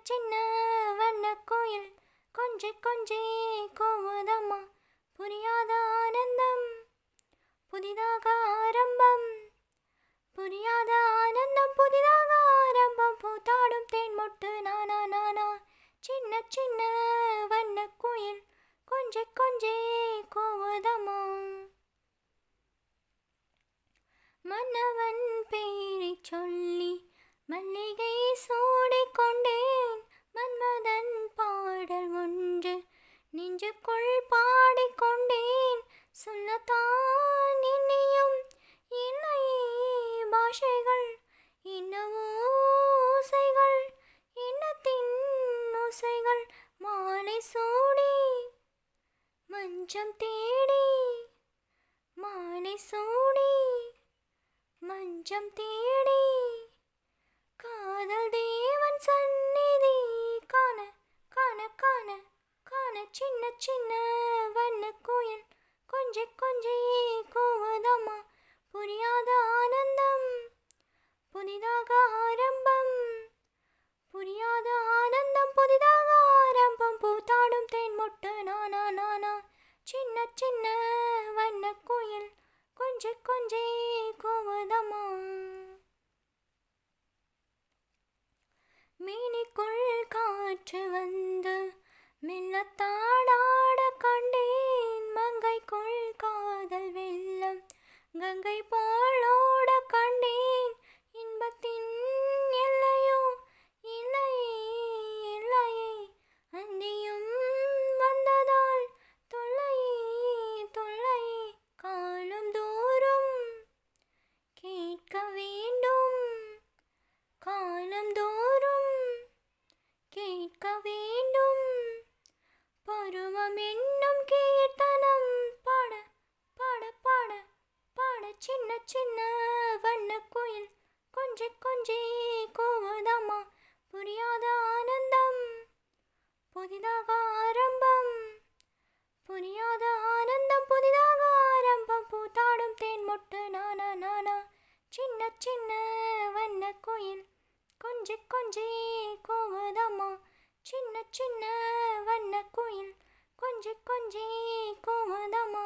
சின்ன வண்ண கோயில் கொஞ்சி கொஞ்சி கூவுதம்மா. புரியாத ஆனந்தம் புதிதாக ஆரம்பம், புரியாத ஆனந்தம் புதிதாக ஆரம்பம். பூத்தாடும் தேன் மொட்டு நானா நானா. சின்ன சின்ன வண்ண கோயில் கொஞ்சி கொஞ்சி கூவுதம்மா. மன்னவன் பேரை சொல்லி மல்லிகை சூடிக்கொண்டேன். மன்மதன் பாடல் ஒன்று நெஞ்சுக்குள் பாடிக்கொண்டேன். சொல்லத்தான் இன்னியும் இல்லையே பாஷைகள், இன்னவோ ஓசைகள், இன்னத்தின் ஓசைகள். மாலை சூடி மஞ்சம் தேடி, மாலை சூடி மஞ்சம் தேடி, காதல் தேவன் சந்நிதி காண காண காண காண. சின்ன சின்ன வண்ண கோயில் கொஞ்சி கொஞ்சி கூவுதம்மா. புரியாத ஆனந்தம் புதிதாக ஆரம்பம், புரியாத ஆனந்தம் புதிதாக ஆரம்பம். பூத்தாடும் தேன் மொட்டு நானா நானா. சின்ன சின்ன வண்ண கோயில் கொஞ்சி கொஞ்சி கூவுதம்மா. மேனிக்குள் காற்று வந்து மெல்லத்தாடாட கண்டேன். மங்கைக்குள் காதல் வெள்ளம் கங்கை போலோட கண்டேன். இன்பத்தின் எல்லையோ இல்லையே இல்லையே. அந்தியும் வந்ததால் தொல்லையே தொல்லையே. காலம் தோறும் கேட்க வேண்டும், காலம் தோறும் கேட்க வேண்டும். பருவம் என்னும் கீர்த்தனம் பாட பாட பாட பாட. சின்ன சின்ன வண்ண கோயில் கொஞ்சி கொஞ்சி கூவுதம்மா. புரியாத ஆனந்தம் புதிதாக ஆரம்பம், புரியாத ஆனந்தம் புதிதாக ஆரம்பம். பூத்தாடும் தேன் மொட்டு நானா நானா. சின்ன சின்ன வண்ண கோயில் கொஞ்சி கொஞ்சி கூவுதம்மா. சின்ன சின்ன வண்ண கோயில் கொஞ்சி கொஞ்சி கூவுதம்மா.